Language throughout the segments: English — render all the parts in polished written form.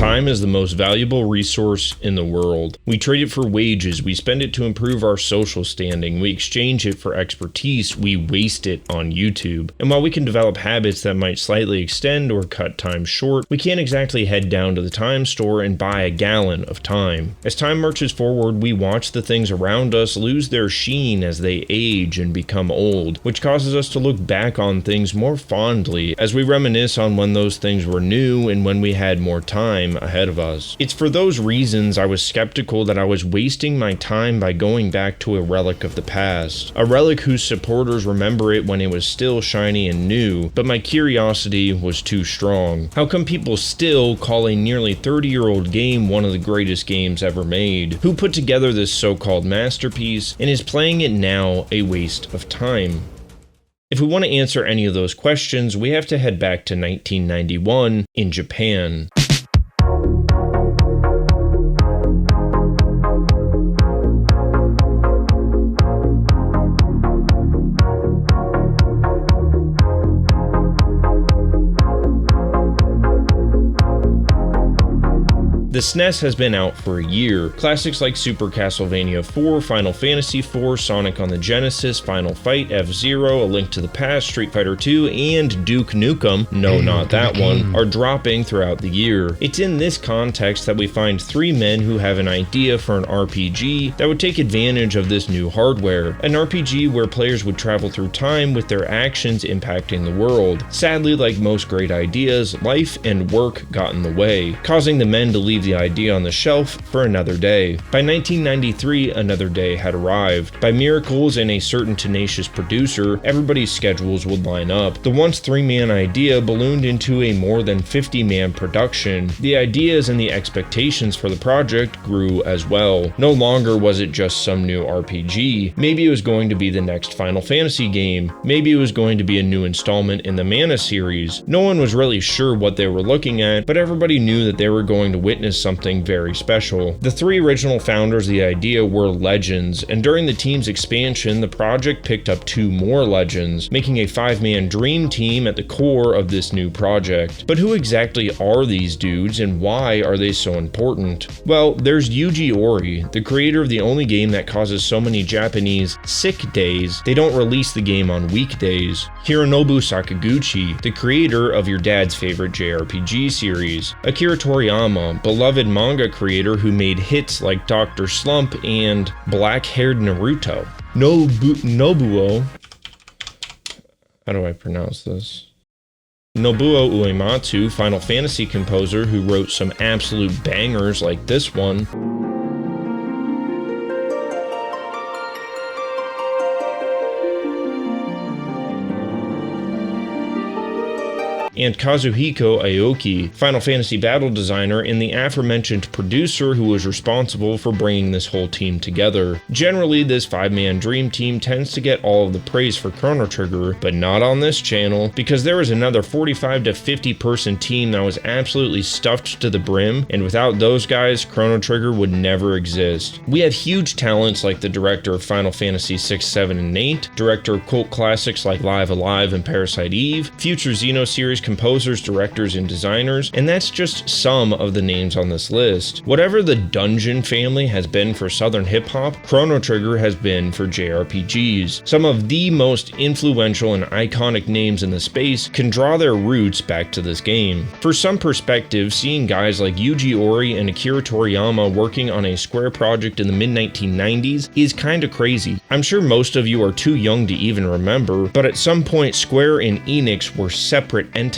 Time is the most valuable resource in the world. We trade it for wages, we spend it to improve our social standing, we exchange it for expertise, we waste it on YouTube. And while we can develop habits that might slightly extend or cut time short, we can't exactly head down to the time store and buy a gallon of time. As time marches forward, we watch the things around us lose their sheen as they age and become old, which causes us to look back on things more fondly as we reminisce on when those things were new and when we had more time ahead of us. It's for those reasons I was skeptical that I was wasting my time by going back to a relic of the past, a relic whose supporters remember it when it was still shiny and new, but my curiosity was too strong. How come people still call a nearly 30-year-old game one of the greatest games ever made? Who put together this so-called masterpiece, and is playing it now a waste of time? If we want to answer any of those questions, we have to head back to 1991 in Japan. The SNES has been out for a year. Classics like Super Castlevania 4, Final Fantasy 4, Sonic on the Genesis, Final Fight, F-Zero, A Link to the Past, Street Fighter 2, and Duke Nukem, no not that one, are dropping throughout the year. It's in this context that we find three men who have an idea for an RPG that would take advantage of this new hardware. An RPG where players would travel through time with their actions impacting the world. Sadly, like most great ideas, life and work got in the way, causing the men to leave the idea on the shelf for another day. By 1993, another day had arrived. By miracles and a certain tenacious producer, everybody's schedules would line up. The once three-man idea ballooned into a more than 50-man production. The ideas and the expectations for the project grew as well. No longer was it just some new RPG. Maybe it was going to be the next Final Fantasy game. Maybe it was going to be a new installment in the Mana series. No one was really sure what they were looking at, but everybody knew that they were going to witness something very special. The three original founders of the idea were legends, and during the team's expansion, the project picked up two more legends, making a five-man dream team at the core of this new project. But who exactly are these dudes, and why are they so important? Well, there's Yuji Ori, the creator of the only game that causes so many Japanese sick days they don't release the game on weekdays. Hironobu Sakaguchi, the creator of your dad's favorite JRPG series. Akira Toriyama, beloved manga creator who made hits like Dr. Slump and Black-Haired Naruto. Nobuo, how do I pronounce this? Nobuo Uematsu, Final Fantasy composer who wrote some absolute bangers like this one. And Kazuhiko Aoki, Final Fantasy battle designer and the aforementioned producer who was responsible for bringing this whole team together. Generally, this five-man dream team tends to get all of the praise for Chrono Trigger, but not on this channel, because there was another 45 to 50 person team that was absolutely stuffed to the brim, and without those guys, Chrono Trigger would never exist. We have huge talents like the director of Final Fantasy 6, 7, and 8, director of cult classics like Live Alive and Parasite Eve, future Xenoseries composers, directors, and designers, and that's just some of the names on this list. Whatever the Dungeon family has been for Southern hip-hop, Chrono Trigger has been for JRPGs. Some of the most influential and iconic names in the space can draw their roots back to this game. For some perspective, seeing guys like Yuji Ori and Akira Toriyama working on a Square project in the mid-1990s is kinda crazy. I'm sure most of you are too young to even remember, but at some point Square and Enix were separate entities,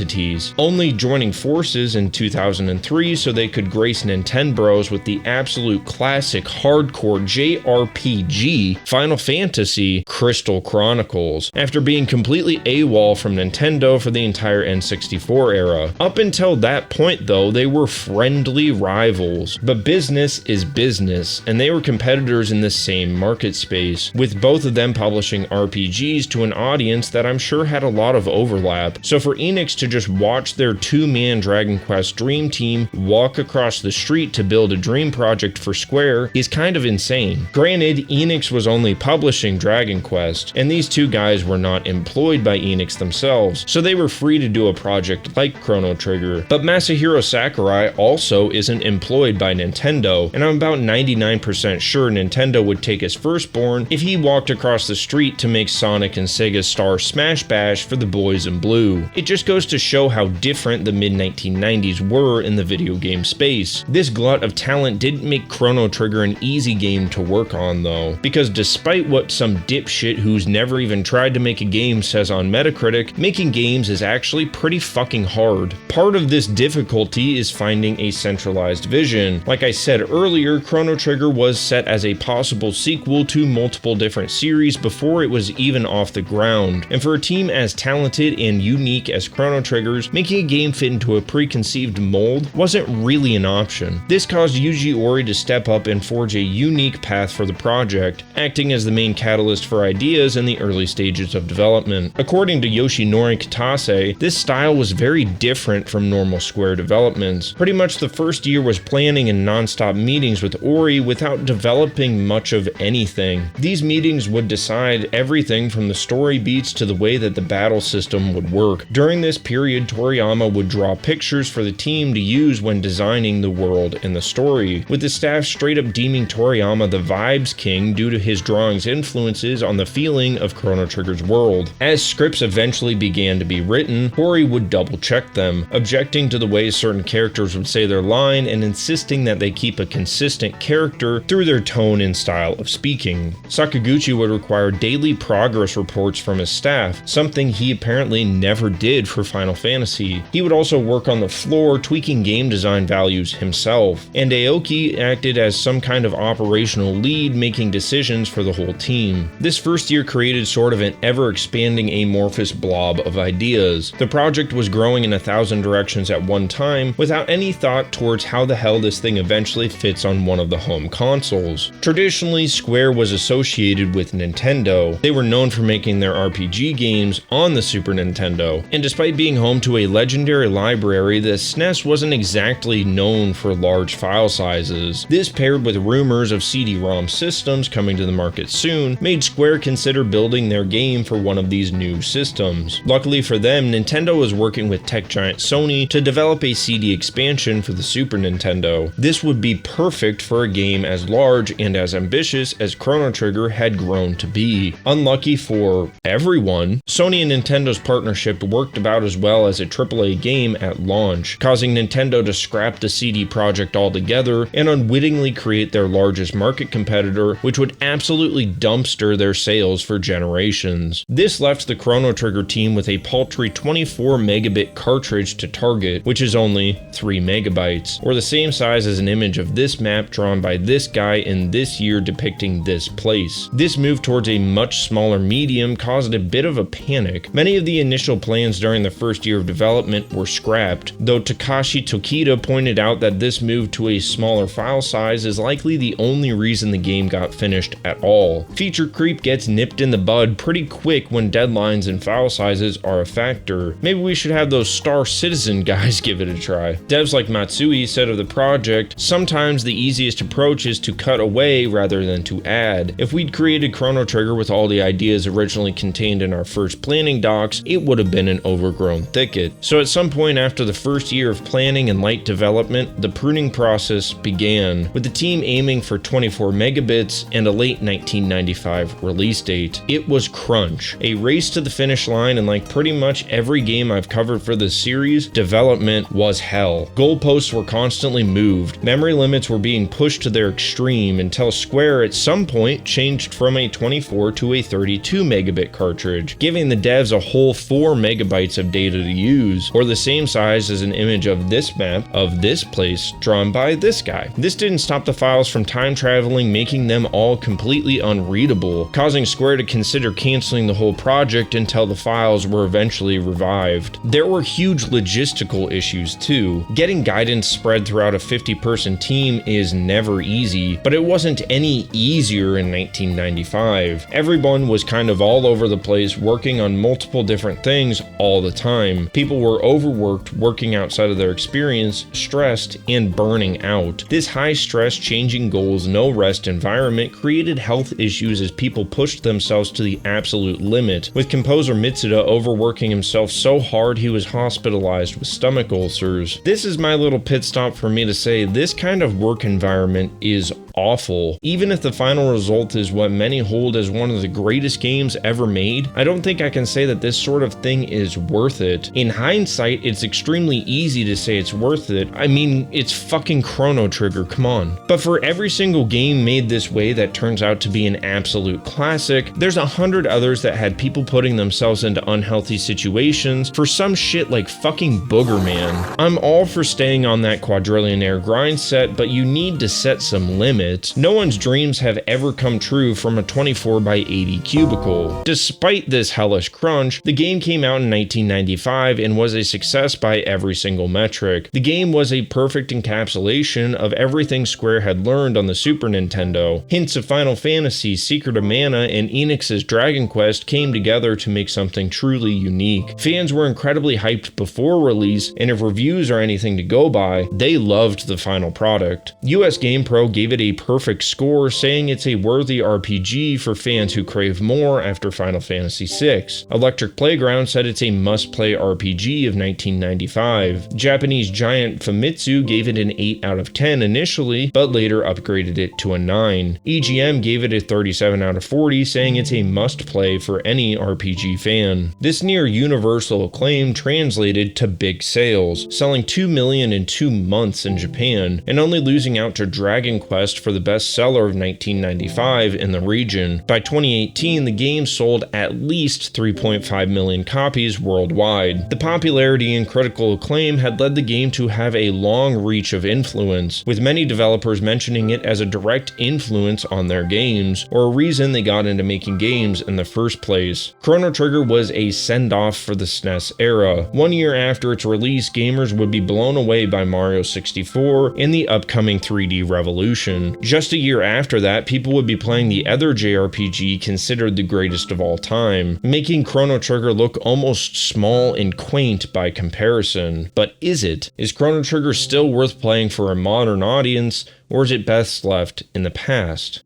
only joining forces in 2003 so they could grace Nintendobros with the absolute classic hardcore JRPG Final Fantasy Crystal Chronicles, after being completely AWOL from Nintendo for the entire N64 era. Up until that point though, they were friendly rivals, but business is business, and they were competitors in the same market space, with both of them publishing RPGs to an audience that I'm sure had a lot of overlap. So for Enix to just watch their two-man Dragon Quest Dream Team walk across the street to build a dream project for Square is kind of insane. Granted, Enix was only publishing Dragon Quest, and these two guys were not employed by Enix themselves, so they were free to do a project like Chrono Trigger. But Masahiro Sakurai also isn't employed by Nintendo, and I'm about 99% sure Nintendo would take his firstborn if he walked across the street to make Sonic and Sega's Star Smash Bash for the boys in blue. It just goes to show how different the mid-1990s were in the video game space. This glut of talent didn't make Chrono Trigger an easy game to work on though, because despite what some dipshit who's never even tried to make a game says on Metacritic, making games is actually pretty fucking hard. Part of this difficulty is finding a centralized vision. Like I said earlier, Chrono Trigger was set as a possible sequel to multiple different series before it was even off the ground, and for a team as talented and unique as Chrono Trigger's, making a game fit into a preconceived mold wasn't really an option. This caused Yuji Ori to step up and forge a unique path for the project, acting as the main catalyst for ideas in the early stages of development. According to Yoshinori Kitase, this style was very different from normal Square developments. Pretty much the first year was planning and non-stop meetings with Ori without developing much of anything. These meetings would decide everything from the story beats to the way that the battle system would work. During this period, Toriyama would draw pictures for the team to use when designing the world and the story, with the staff straight up deeming Toriyama the vibes king due to his drawings' influences on the feeling of Chrono Trigger's world. As scripts eventually began to be written, Ori would double check them, objecting to the way certain characters would say their line and insisting that they keep a consistent character through their tone and style of speaking. Sakaguchi would require daily progress reports from his staff, something he apparently never did for Final Fantasy. He would also work on the floor, tweaking game design values himself, and Aoki acted as some kind of operational lead, making decisions for the whole team. This first year created sort of an ever-expanding amorphous blob of ideas. The project was growing in 1,000 directions at one time, without any thought towards how the hell this thing eventually fits on one of the home consoles. Traditionally, Square was associated with Nintendo. They were known for making their RPG games on the Super Nintendo, and despite being home to a legendary library, the SNES wasn't exactly known for large file sizes. This, paired with rumors of CD-ROM systems coming to the market soon, made Square consider building their game for one of these new systems. Luckily for them, Nintendo was working with tech giant Sony to develop a CD expansion for the Super Nintendo. This would be perfect for a game as large and as ambitious as Chrono Trigger had grown to be. Unlucky for everyone, Sony and Nintendo's partnership worked about as well as a AAA game at launch, causing Nintendo to scrap the CD project altogether and unwittingly create their largest market competitor, which would absolutely dumpster their sales for generations. This left the Chrono Trigger team with a paltry 24 megabit cartridge to target, which is only 3 megabytes, or the same size as an image of this map drawn by this guy in this year depicting this place. This move towards a much smaller medium caused a bit of a panic. Many of the initial plans during the first year of development were scrapped, though Takashi Tokita pointed out that this move to a smaller file size is likely the only reason the game got finished at all. Feature creep gets nipped in the bud pretty quick when deadlines and file sizes are a factor. Maybe we should have those Star Citizen guys give it a try. Devs like Matsui said of the project, sometimes the easiest approach is to cut away rather than to add. If we'd created Chrono Trigger with all the ideas originally contained in our first planning docs, it would have been an overgrown thicket. So at some point after the first year of planning and light development, the pruning process began, with the team aiming for 24 megabits and a late 1995 release date. It was crunch, a race to the finish line, and like pretty much every game I've covered for this series, development was hell. Goalposts were constantly moved, memory limits were being pushed to their extreme until Square at some point changed from a 24 to a 32 megabit cartridge, giving the devs a whole 4 megabytes of data to use, or the same size as an image of this map of this place drawn by this guy. This didn't stop the files from time traveling, making them all completely unreadable, causing Square to consider canceling the whole project until the files were eventually revived. There were huge logistical issues too. Getting guidance spread throughout a 50-person team is never easy, but it wasn't any easier in 1995. Everyone was kind of all over the place, working on multiple different things all the time. time. People were overworked, working outside of their experience, stressed, and burning out. This high-stress, changing goals, no rest environment created health issues as people pushed themselves to the absolute limit, with composer Mitsuda overworking himself so hard he was hospitalized with stomach ulcers. This is my little pit stop for me to say this kind of work environment is awful. Even if the final result is what many hold as one of the greatest games ever made, I don't think I can say that this sort of thing is worth it. In hindsight, it's extremely easy to say it's worth it. I mean, it's fucking Chrono Trigger, come on. But for every single game made this way that turns out to be an absolute classic, there's 100 others that had people putting themselves into unhealthy situations for some shit like fucking Booger Man. I'm all for staying on that quadrillionaire grind set, but you need to set some limits. No one's dreams have ever come true from a 24x80 cubicle. Despite this hellish crunch, the game came out in 1995 and was a success by every single metric. The game was a perfect encapsulation of everything Square had learned on the Super Nintendo. Hints of Final Fantasy, Secret of Mana, and Enix's Dragon Quest came together to make something truly unique. Fans were incredibly hyped before release, and if reviews are anything to go by, they loved the final product. US GamePro gave it a perfect score, saying it's a worthy RPG for fans who crave more after Final Fantasy VI. Electric Playground said it's a must-play RPG of 1995. Japanese giant Famitsu gave it an 8 out of 10 initially, but later upgraded it to a 9. EGM gave it a 37 out of 40, saying it's a must-play for any RPG fan. This near universal acclaim translated to big sales, selling 2 million in 2 months in Japan, and only losing out to Dragon Quest for the best seller of 1995 in the region. By 2018, the game sold at least 3.5 million copies worldwide. The popularity and critical acclaim had led the game to have a long reach of influence, with many developers mentioning it as a direct influence on their games, or a reason they got into making games in the first place. Chrono Trigger was a send-off for the SNES era. 1 year after its release, gamers would be blown away by Mario 64 and the upcoming 3D revolution. Just a year after that, people would be playing the other JRPG considered the greatest of all time, making Chrono Trigger look almost small and quaint by comparison. But is it? Is Chrono Trigger still worth playing for a modern audience, or is it best left in the past?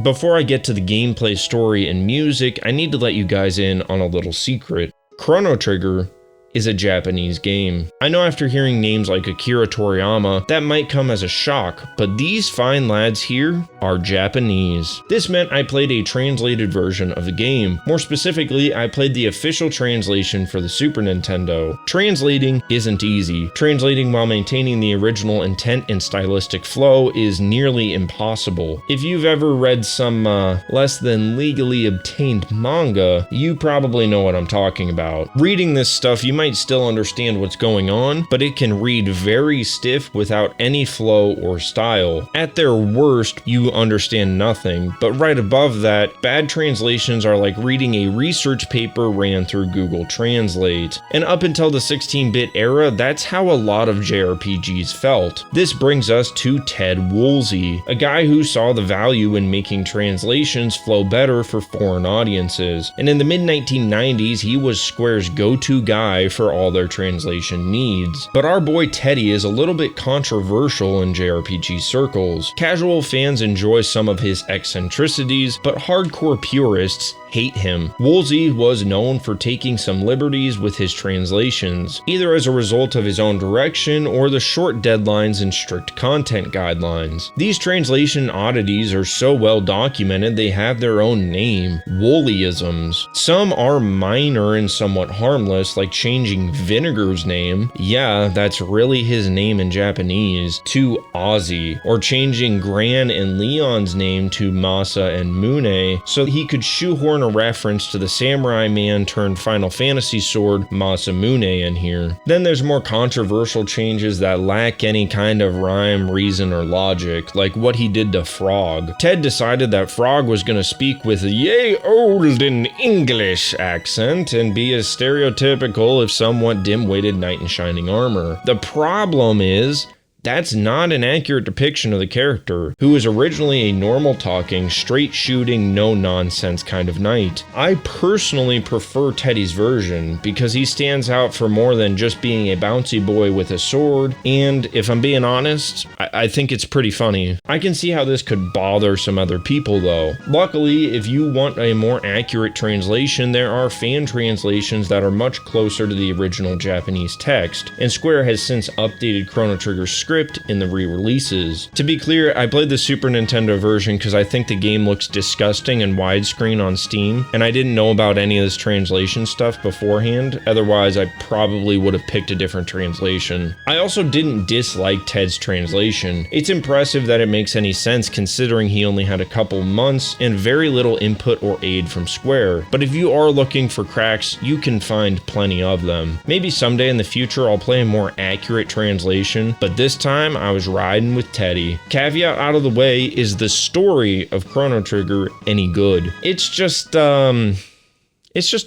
Before I get to the gameplay, story, and music, I need to let you guys in on a little secret. Chrono Trigger is a Japanese game. I know after hearing names like Akira Toriyama, that might come as a shock, but these fine lads here are Japanese. This meant I played a translated version of the game. More specifically, I played the official translation for the Super Nintendo. Translating isn't easy. Translating while maintaining the original intent and stylistic flow is nearly impossible. If you've ever read some less than legally obtained manga, you probably know what I'm talking about. Reading this stuff, you might still understand what's going on, but it can read very stiff without any flow or style. At their worst, you understand nothing, but right above that, bad translations are like reading a research paper ran through Google Translate. And up until the 16-bit era, that's how a lot of JRPGs felt. This brings us to Ted Woolsey, a guy who saw the value in making translations flow better for foreign audiences. And in the mid-1990s, he was Square's go-to guy for all their translation needs. But our boy Teddy is a little bit controversial in JRPG circles. Casual fans enjoy some of his eccentricities, but hardcore purists hate him. Woolsey was known for taking some liberties with his translations, either as a result of his own direction or the short deadlines and strict content guidelines. These translation oddities are so well documented they have their own name, Wooleyisms. Some are minor and somewhat harmless, like changing Vinegar's name, yeah, that's really his name in Japanese, to Ozzy, or changing Gran and Leon's name to Masa and Mune so he could shoehorn a reference to the samurai man turned Final Fantasy sword Masamune in here. Then there's more controversial changes that lack any kind of rhyme, reason, or logic, like what he did to Frog. Ted decided that Frog was gonna speak with a yay olden English accent and be as stereotypical if somewhat dim-witted knight in shining armor. The problem is, That's not an accurate depiction of the character, who was originally a normal talking, straight shooting, no nonsense kind of knight. I personally prefer Teddy's version because he stands out for more than just being a bouncy boy with a sword, and if I'm being honest, I think it's pretty funny. I can see how this could bother some other people though. Luckily, if you want a more accurate translation, there are fan translations that are much closer to the original Japanese text, and Square has since updated Chrono Trigger's script in the re-releases. To be clear, I played the Super Nintendo version because I think the game looks disgusting in widescreen on Steam, and I didn't know about any of this translation stuff beforehand, otherwise I probably would have picked a different translation. I also didn't dislike Ted's translation. It's impressive that it makes any sense considering he only had a couple months and very little input or aid from Square, but if you are looking for cracks, you can find plenty of them. Maybe someday in the future I'll play a more accurate translation, but this time I was riding with Teddy. Caveat out of the way, is the story of Chrono Trigger any good? It's just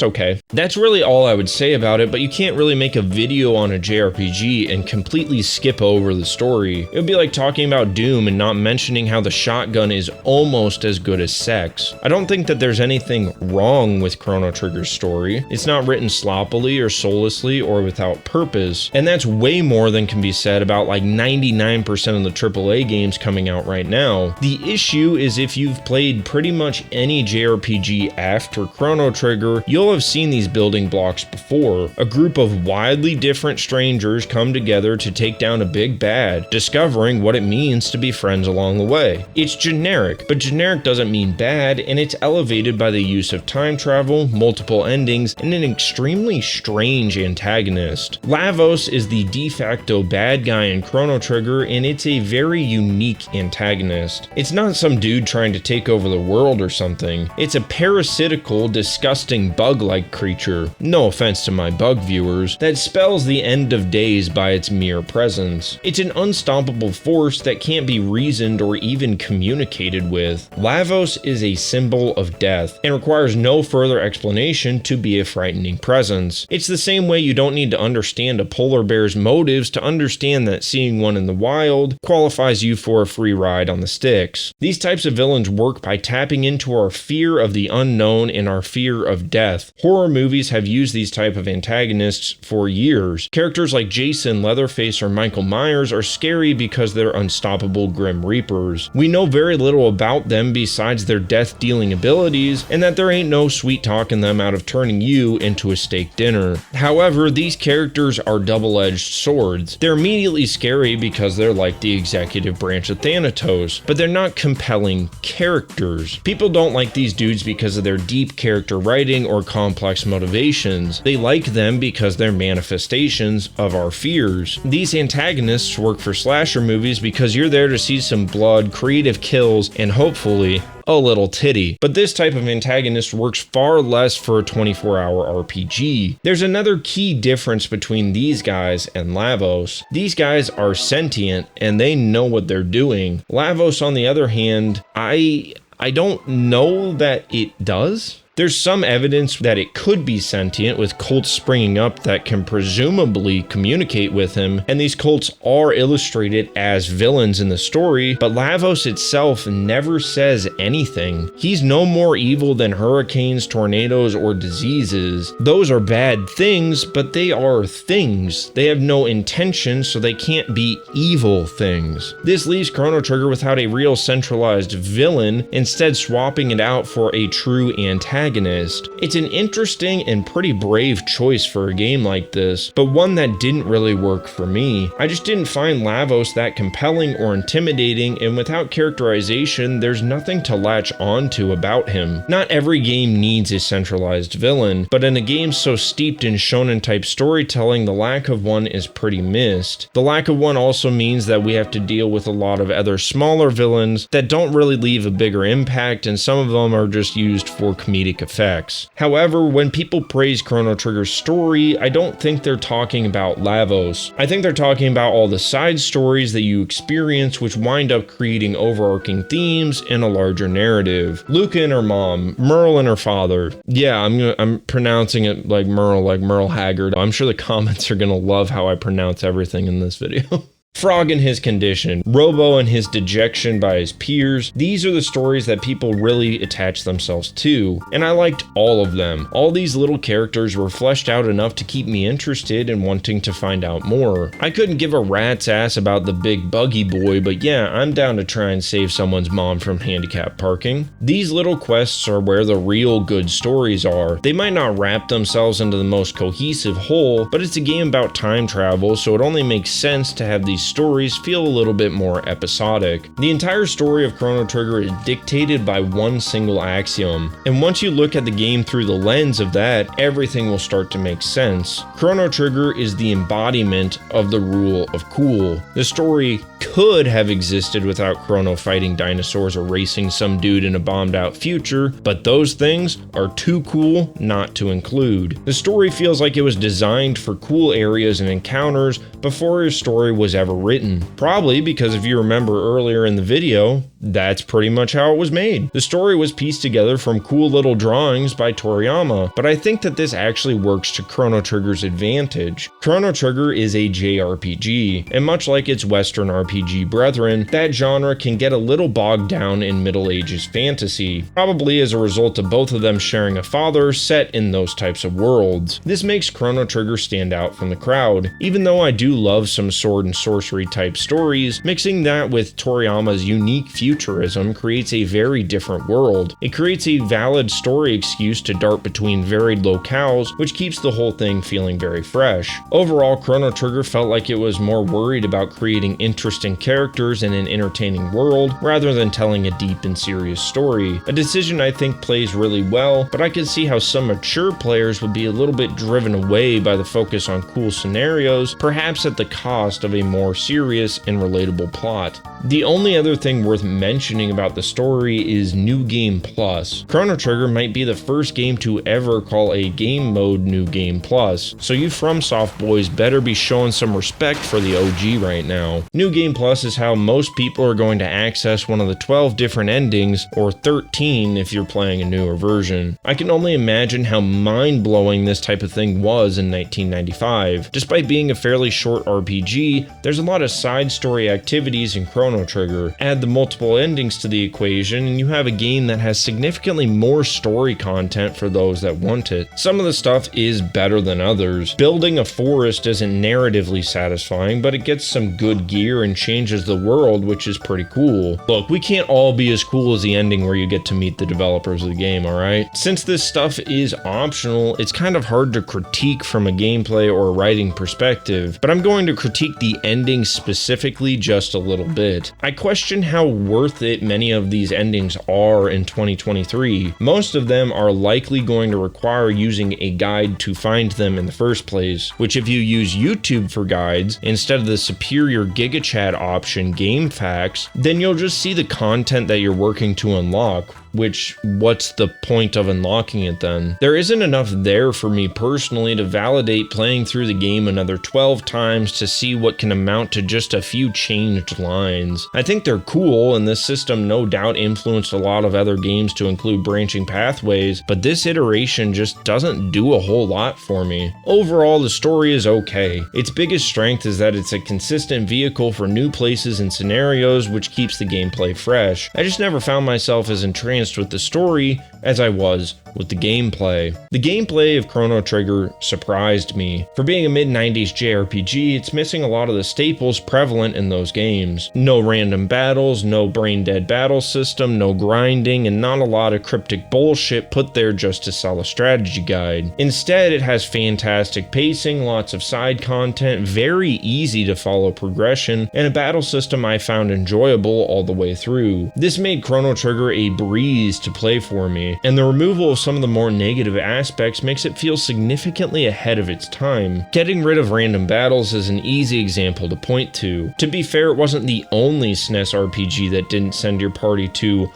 okay. That's really all I would say about it, but you can't really make a video on a JRPG and completely skip over the story. It would be like talking about Doom and not mentioning how the shotgun is almost as good as sex. I don't think that there's anything wrong with Chrono Trigger's story. It's not written sloppily or soullessly or without purpose, and that's way more than can be said about like 99% of the AAA games coming out right now. The issue is if you've played pretty much any JRPG after Chrono Trigger, you'll have seen these building blocks before. A group of wildly different strangers come together to take down a big bad, discovering what it means to be friends along the way. It's generic, but generic doesn't mean bad, and it's elevated by the use of time travel, multiple endings, and an extremely strange antagonist. Lavos is the de facto bad guy in Chrono Trigger, and it's a very unique antagonist. It's not some dude trying to take over the world or something. It's a parasitical, disgusting bug-like creature, no offense to my bug viewers, that spells the end of days by its mere presence. It's an unstoppable force that can't be reasoned or even communicated with. Lavos is a symbol of death and requires no further explanation to be a frightening presence. It's the same way you don't need to understand a polar bear's motives to understand that seeing one in the wild qualifies you for a free ride on the sticks. These types of villains work by tapping into our fear of the unknown and our fear of death. Horror movies have used these type of antagonists for years. Characters like Jason, Leatherface, or Michael Myers are scary because they're unstoppable Grim Reapers. We know very little about them besides their death-dealing abilities, and that there ain't no sweet talking them out of turning you into a steak dinner. However, these characters are double-edged swords. They're immediately scary because they're like the executive branch of Thanatos, but they're not compelling characters. People don't like these dudes because of their deep character writing or complex motivations. They like them because they're manifestations of our fears. These antagonists work for slasher movies because you're there to see some blood, creative kills, and hopefully a little titty. But this type of antagonist works far less for a 24-hour RPG. There's another key difference between these guys and Lavos. These guys are sentient and they know what they're doing. Lavos, on the other hand, I don't know that it does. There's some evidence that it could be sentient, with cults springing up that can presumably communicate with him, and these cults are illustrated as villains in the story, but Lavos itself never says anything. He's no more evil than hurricanes, tornadoes, or diseases. Those are bad things, but they are things. They have no intention, so they can't be evil things. This leaves Chrono Trigger without a real centralized villain, instead swapping it out for a true antagonist. It's an interesting and pretty brave choice for a game like this, but one that didn't really work for me. I just didn't find Lavos that compelling or intimidating, and without characterization, there's nothing to latch onto about him. Not every game needs a centralized villain, but in a game so steeped in shonen-type storytelling, the lack of one is pretty missed. The lack of one also means that we have to deal with a lot of other smaller villains that don't really leave a bigger impact, and some of them are just used for comedic effects. However, when people praise Chrono Trigger's story, I don't think they're talking about Lavos. I think they're talking about all the side stories that you experience, which wind up creating overarching themes and a larger narrative. Luca and her mom, Merle and her father. Yeah, I'm pronouncing it like Merle Haggard. I'm sure the comments are gonna love how I pronounce everything in this video. Frog and his condition, Robo and his dejection by his peers. These are the stories that people really attach themselves to, and I liked all of them. All these little characters were fleshed out enough to keep me interested and wanting to find out more. I couldn't give a rat's ass about the big buggy boy, but yeah, I'm down to try and save someone's mom from handicap parking. These little quests are where the real good stories are. They might not wrap themselves into the most cohesive whole, but it's a game about time travel, so it only makes sense to have these stories feel a little bit more episodic. The entire story of Chrono Trigger is dictated by one single axiom, and once you look at the game through the lens of that, everything will start to make sense. Chrono Trigger is the embodiment of the rule of cool. The story could have existed without Chrono fighting dinosaurs or racing some dude in a bombed out future, but those things are too cool not to include. The story feels like it was designed for cool areas and encounters before his story was ever written. Probably because if you remember earlier in the video, that's pretty much how it was made. The story was pieced together from cool little drawings by Toriyama, but I think that this actually works to Chrono Trigger's advantage. Chrono Trigger is a JRPG, and much like its Western RPG brethren, that genre can get a little bogged down in Middle Ages fantasy, probably as a result of both of them sharing a father set in those types of worlds. This makes Chrono Trigger stand out from the crowd. Even though I do love some sword and sorcery type stories, mixing that with Toriyama's unique futurism creates a very different world. It creates a valid story excuse to dart between varied locales, which keeps the whole thing feeling very fresh. Overall, Chrono Trigger felt like it was more worried about creating interesting characters in an entertaining world rather than telling a deep and serious story. A decision I think plays really well, but I can see how some mature players would be a little bit driven away by the focus on cool scenarios, perhaps at the cost of a more serious and relatable plot. The only other thing worth mentioning about the story is New Game Plus. Chrono Trigger might be the first game to ever call a game mode New Game Plus, so you FromSoft boys better be showing some respect for the OG right now. New Game Plus is how most people are going to access one of the 12 different endings, or 13 if you're playing a newer version. I can only imagine how mind-blowing this type of thing was in 1995. Despite being a fairly short RPG, there's a lot of side story activities in Chrono Trigger. Add the multiple endings to the equation and you have a game that has significantly more story content for those that want it. Some of the stuff is better than others. Building a forest isn't narratively satisfying, but it gets some good gear and changes the world, which is pretty cool. Look, we can't all be as cool as the ending where you get to meet the developers of the game, alright? Since this stuff is optional, it's kind of hard to critique from a gameplay or writing perspective, but I'm going to critique the ending specifically just a little bit. I question how worth it many of these endings are in 2023. Most of them are likely going to require using a guide to find them in the first place, which if you use YouTube for guides instead of the superior GigaChat option GameFAQs, then you'll just see the content that you're working to unlock, which what's the point of unlocking it then? There isn't enough there for me personally to validate playing through the game another 12 times to see what can amount to just a few changed lines. I think they're cool, and this system no doubt influenced a lot of other games to include branching pathways, but this iteration just doesn't do a whole lot for me. Overall, the story is okay. Its biggest strength is that it's a consistent vehicle for new places and scenarios, which keeps the gameplay fresh. I just never found myself as entranced with the story as I was with the gameplay. The gameplay of Chrono Trigger surprised me. For being a mid-90s JRPG, it's missing a lot of the staples prevalent in those games. No random battles, no brain-dead battle system, no grinding, and not a lot of cryptic bullshit put there just to sell a strategy guide. Instead, it has fantastic pacing, lots of side content, very easy to follow progression, and a battle system I found enjoyable all the way through. This made Chrono Trigger a breeze to play for me, and the removal of some of the more negative aspects makes it feel significantly ahead of its time. Getting rid of random battles is an easy example to point to. To be fair, it wasn't the only SNES RPG that didn't send your party to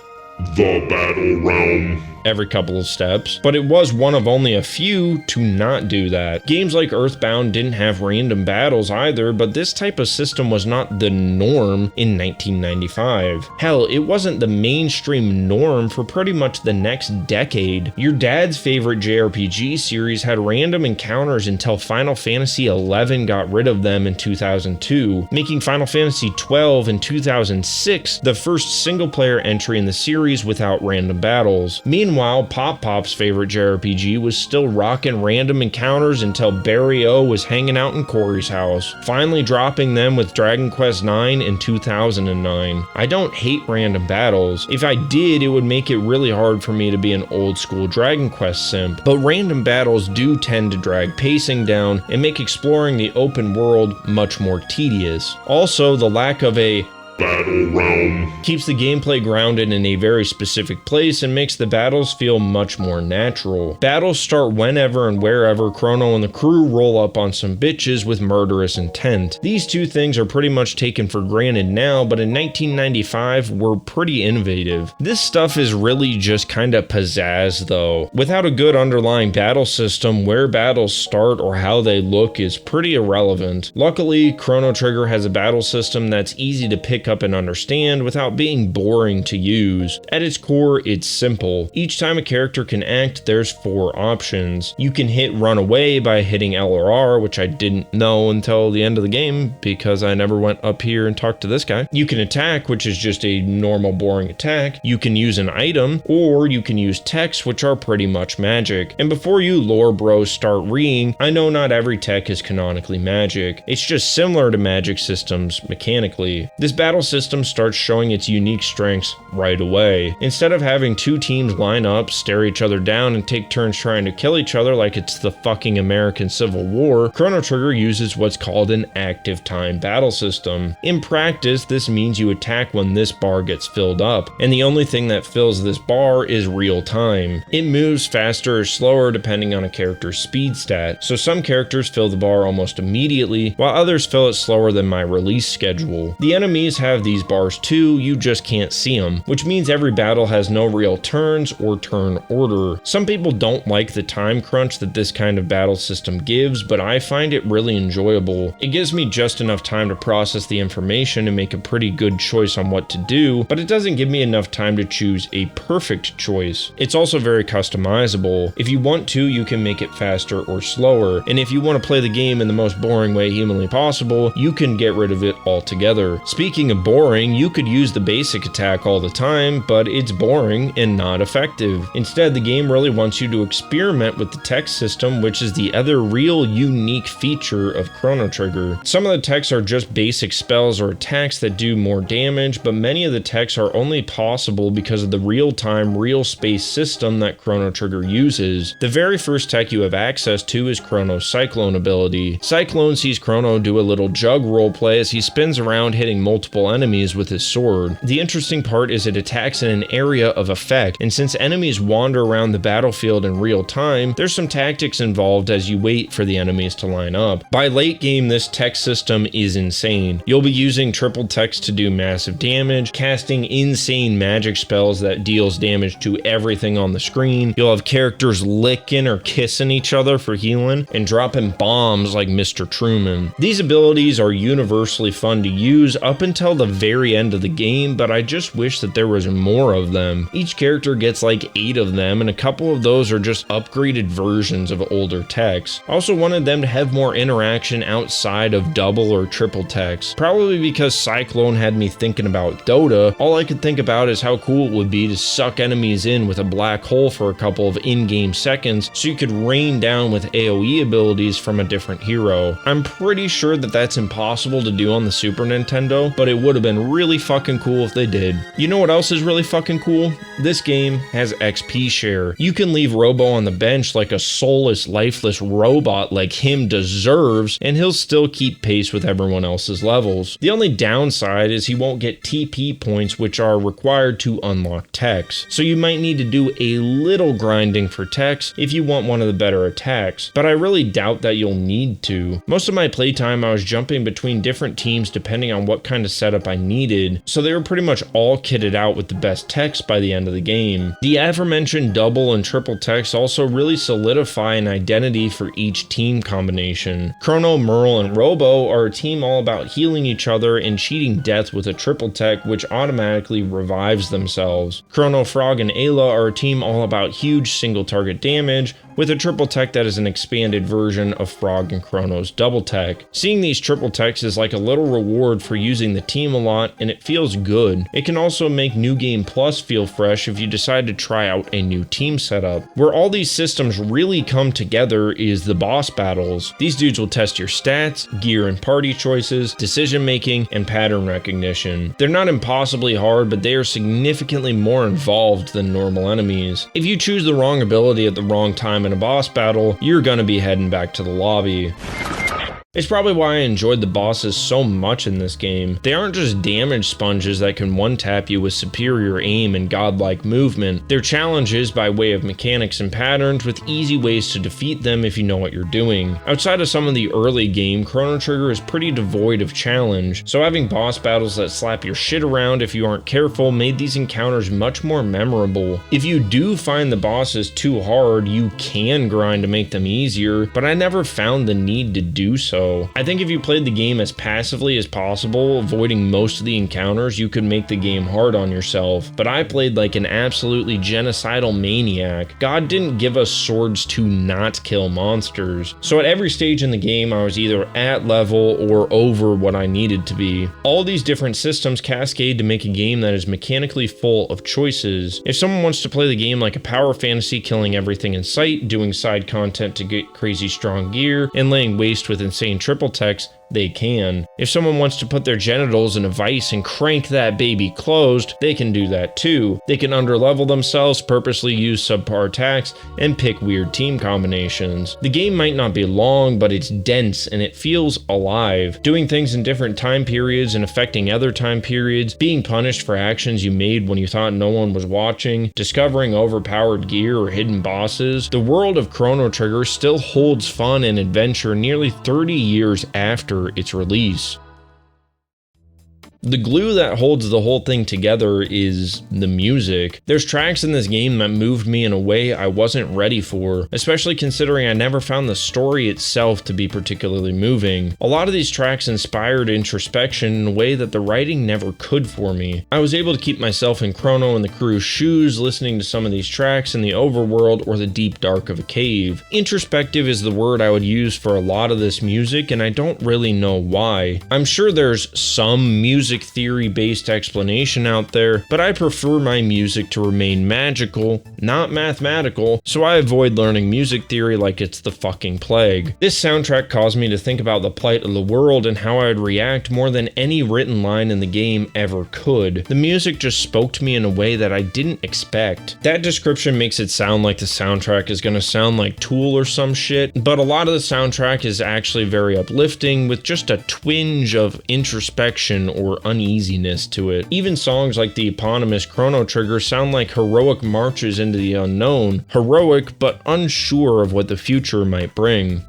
the Battle Realm. every couple of steps, but it was one of only a few to not do that. Games like Earthbound didn't have random battles either, but this type of system was not the norm in 1995. Hell, it wasn't the mainstream norm for pretty much the next decade. Your dad's favorite JRPG series had random encounters until Final Fantasy XI got rid of them in 2002, making Final Fantasy XII in 2006 the first single-player entry in the series without random battles. Meanwhile, Pop's favorite JRPG was still rocking random encounters until Barry O was hanging out in Corey's house, finally dropping them with Dragon Quest IX in 2009. I don't hate random battles. If I did, it would make it really hard for me to be an old-school Dragon Quest simp, but random battles do tend to drag pacing down and make exploring the open world much more tedious. Also, the lack of a battle realm keeps the gameplay grounded in a very specific place and makes the battles feel much more natural. Battles start whenever and wherever Chrono and the crew roll up on some bitches with murderous intent. These two things are pretty much taken for granted now, but in 1995 were pretty innovative. This stuff is really just kinda pizzazz though. Without a good underlying battle system, where battles start or how they look is pretty irrelevant. Luckily, Chrono Trigger has a battle system that's easy to pick up and understand without being boring to use. At its core, it's simple. Each time a character can act, there's 4 options. You can hit run away by hitting L or R, which I didn't know until the end of the game because I never went up here and talked to this guy. You can attack, which is just a normal boring attack. You can use an item, or you can use techs, which are pretty much magic. And before you lore bros start reeing, I know not every tech is canonically magic. It's just similar to magic systems mechanically. This battle system starts showing its unique strengths right away. Instead of having 2 teams line up, stare each other down, and take turns trying to kill each other like it's the fucking American Civil War, Chrono Trigger uses what's called an active time battle system. In practice, this means you attack when this bar gets filled up, and the only thing that fills this bar is real time. It moves faster or slower depending on a character's speed stat, so some characters fill the bar almost immediately, while others fill it slower than my release schedule. The enemies have these bars too, you just can't see them, which means every battle has no real turns or turn order. Some people don't like the time crunch that this kind of battle system gives, but I find it really enjoyable. It gives me just enough time to process the information and make a pretty good choice on what to do, but it doesn't give me enough time to choose a perfect choice. It's also very customizable. If you want to, you can make it faster or slower, and if you want to play the game in the most boring way humanly possible, you can get rid of it altogether. Speaking of boring, you could use the basic attack all the time, but it's boring and not effective. Instead, the game really wants you to experiment with the tech system, which is the other real unique feature of Chrono Trigger. Some of the techs are just basic spells or attacks that do more damage, but many of the techs are only possible because of the real-time, real-space system that Chrono Trigger uses. The very first tech you have access to is Chrono's Cyclone ability. Cyclone sees Chrono do a little jug roleplay as he spins around hitting multiple enemies with his sword. The interesting part is it attacks in an area of effect, and since enemies wander around the battlefield in real time, there's some tactics involved as you wait for the enemies to line up. By late game, this tech system is insane. You'll be using triple techs to do massive damage, casting insane magic spells that deals damage to everything on the screen. You'll have characters licking or kissing each other for healing, and dropping bombs like Mr. Truman. These abilities are universally fun to use up until the very end of the game, but I just wish that there was more of them. Each character gets like 8 of them, and a couple of those are just upgraded versions of older techs. I also wanted them to have more interaction outside of double or triple techs. Probably because Cyclone had me thinking about Dota, all I could think about is how cool it would be to suck enemies in with a black hole for a couple of in-game seconds so you could rain down with AoE abilities from a different hero. I'm pretty sure that that's impossible to do on the Super Nintendo, but it would have been really fucking cool if they did. You know what else is really fucking cool? This game has XP share. You can leave Robo on the bench like a soulless, lifeless robot like him deserves, and he'll still keep pace with everyone else's levels. The only downside is he won't get TP points, which are required to unlock techs. So you might need to do a little grinding for techs if you want one of the better attacks, but I really doubt that you'll need to. Most of my playtime I was jumping between different teams depending on what kind of setup setup I needed, so they were pretty much all kitted out with the best techs by the end of the game. The aforementioned double and triple techs also really solidify an identity for each team combination. Chrono, Merle, and Robo are a team all about healing each other and cheating death with a triple tech which automatically revives themselves. Chrono, Frog, and Ayla are a team all about huge single target damage with a triple tech that is an expanded version of Frog and Chrono's double tech. Seeing these triple techs is like a little reward for using the team a lot, and it feels good. It can also make New Game Plus feel fresh if you decide to try out a new team setup. Where all these systems really come together is the boss battles. These dudes will test your stats, gear and party choices, decision making, and pattern recognition. They're not impossibly hard, but they are significantly more involved than normal enemies. If you choose the wrong ability at the wrong time in a boss battle, you're gonna be heading back to the lobby. It's probably why I enjoyed the bosses so much in this game. They aren't just damage sponges that can one-tap you with superior aim and godlike movement. They're challenges by way of mechanics and patterns with easy ways to defeat them if you know what you're doing. Outside of some of the early game, Chrono Trigger is pretty devoid of challenge, so having boss battles that slap your shit around if you aren't careful made these encounters much more memorable. If you do find the bosses too hard, you can grind to make them easier, but I never found the need to do so. I think if you played the game as passively as possible, avoiding most of the encounters, you could make the game hard on yourself. But I played like an absolutely genocidal maniac. God didn't give us swords to not kill monsters. So at every stage in the game, I was either at level or over what I needed to be. All these different systems cascade to make a game that is mechanically full of choices. If someone wants to play the game like a power fantasy, killing everything in sight, doing side content to get crazy strong gear, and laying waste with insane triple techs, they can. If someone wants to put their genitals in a vice and crank that baby closed, they can do that too. They can underlevel themselves, purposely use subpar attacks, and pick weird team combinations. The game might not be long, but it's dense and it feels alive. Doing things in different time periods and affecting other time periods, being punished for actions you made when you thought no one was watching, discovering overpowered gear or hidden bosses. The world of Chrono Trigger still holds fun and adventure nearly 30 years after its release. The glue that holds the whole thing together is the music. There's tracks in this game that moved me in a way I wasn't ready for, especially considering I never found the story itself to be particularly moving. A lot of these tracks inspired introspection in a way that the writing never could for me. I was able to keep myself in Chrono and the crew's shoes listening to some of these tracks in the overworld or the deep dark of a cave. Introspective is the word I would use for a lot of this music, and I don't really know why. I'm sure there's some music theory-based explanation out there, but I prefer my music to remain magical, not mathematical, so I avoid learning music theory like it's the fucking plague. This soundtrack caused me to think about the plight of the world and how I would react more than any written line in the game ever could. The music just spoke to me in a way that I didn't expect. That description makes it sound like the soundtrack is gonna sound like Tool or some shit, but a lot of the soundtrack is actually very uplifting with just a twinge of introspection or uneasiness to it. Even songs like the eponymous Chrono Trigger sound like heroic marches into the unknown, heroic but unsure of what the future might bring.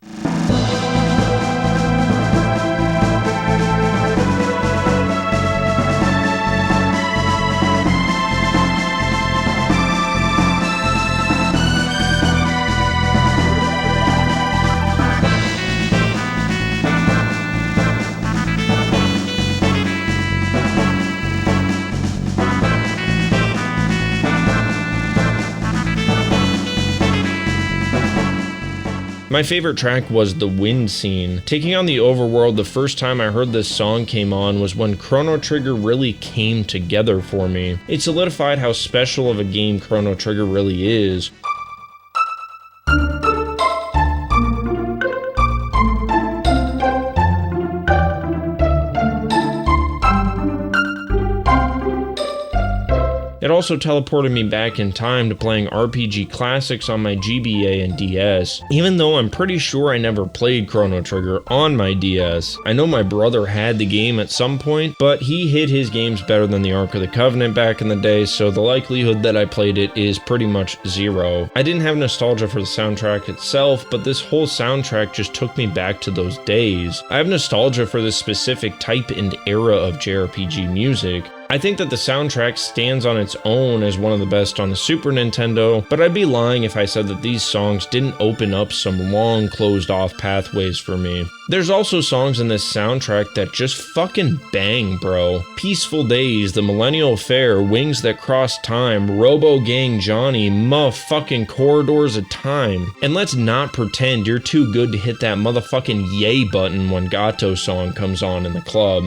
My favorite track was the wind scene. Taking on the overworld, the first time I heard this song came on was when Chrono Trigger really came together for me. It solidified how special of a game Chrono Trigger really is. It also teleported me back in time to playing RPG classics on my GBA and DS, even though I'm pretty sure I never played Chrono Trigger on my DS. I know my brother had the game at some point, but he hid his games better than the Ark of the Covenant back in the day, so the likelihood that I played it is pretty much zero. I didn't have nostalgia for the soundtrack itself, but this whole soundtrack just took me back to those days. I have nostalgia for this specific type and era of JRPG music. I think that the soundtrack stands on its own as one of the best on the Super Nintendo, but I'd be lying if I said that these songs didn't open up some long closed off pathways for me. There's also songs in this soundtrack that just fucking bang, bro. Peaceful Days, The Millennial Fair, Wings That Cross Time, Robo Gang Johnny, motherfucking Corridors of Time. And let's not pretend you're too good to hit that motherfucking yay button when Gato song comes on in the club.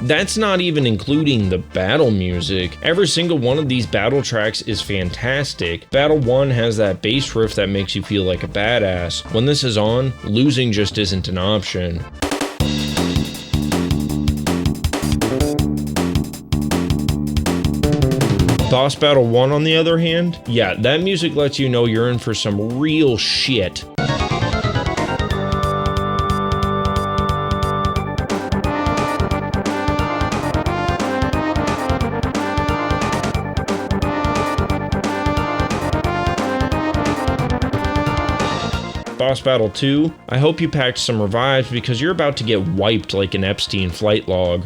That's not even including the battle music. Every single one of these battle tracks is fantastic. Battle 1 has that bass riff that makes you feel like a badass. When this is on, losing just isn't an option. Boss Battle 1 on the other hand, yeah, that music lets you know you're in for some real shit. Boss Battle 2, I hope you packed some revives because you're about to get wiped like an Epstein flight log.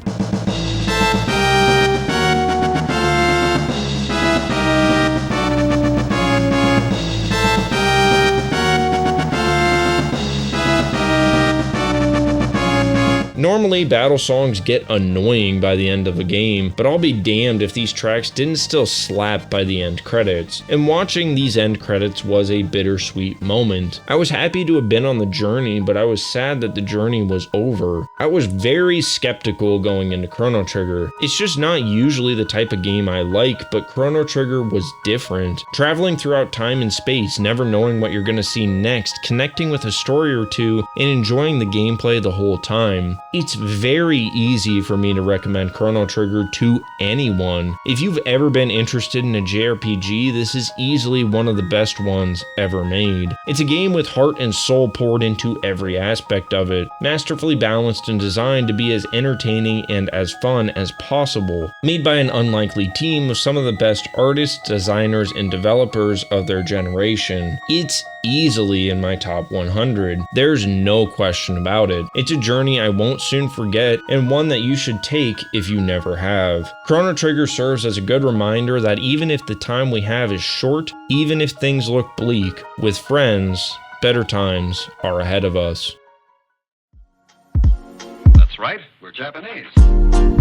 Normally, battle songs get annoying by the end of a game, but I'll be damned if these tracks didn't still slap by the end credits. And watching these end credits was a bittersweet moment. I was happy to have been on the journey, but I was sad that the journey was over. I was very skeptical going into Chrono Trigger. It's just not usually the type of game I like, but Chrono Trigger was different. Traveling throughout time and space, never knowing what you're gonna see next, connecting with a story or two, and enjoying the gameplay the whole time. It's very easy for me to recommend Chrono Trigger to anyone. If you've ever been interested in a JRPG, this is easily one of the best ones ever made. It's a game with heart and soul poured into every aspect of it, masterfully balanced and designed to be as entertaining and as fun as possible. Made by an unlikely team of some of the best artists, designers, and developers of their generation. It's easily in my top 100. There's no question about it. It's a journey I won't soon forget, and one that you should take if you never have. Chrono Trigger serves as a good reminder that even if the time we have is short, even if things look bleak, with friends, better times are ahead of us. That's right, we're Japanese.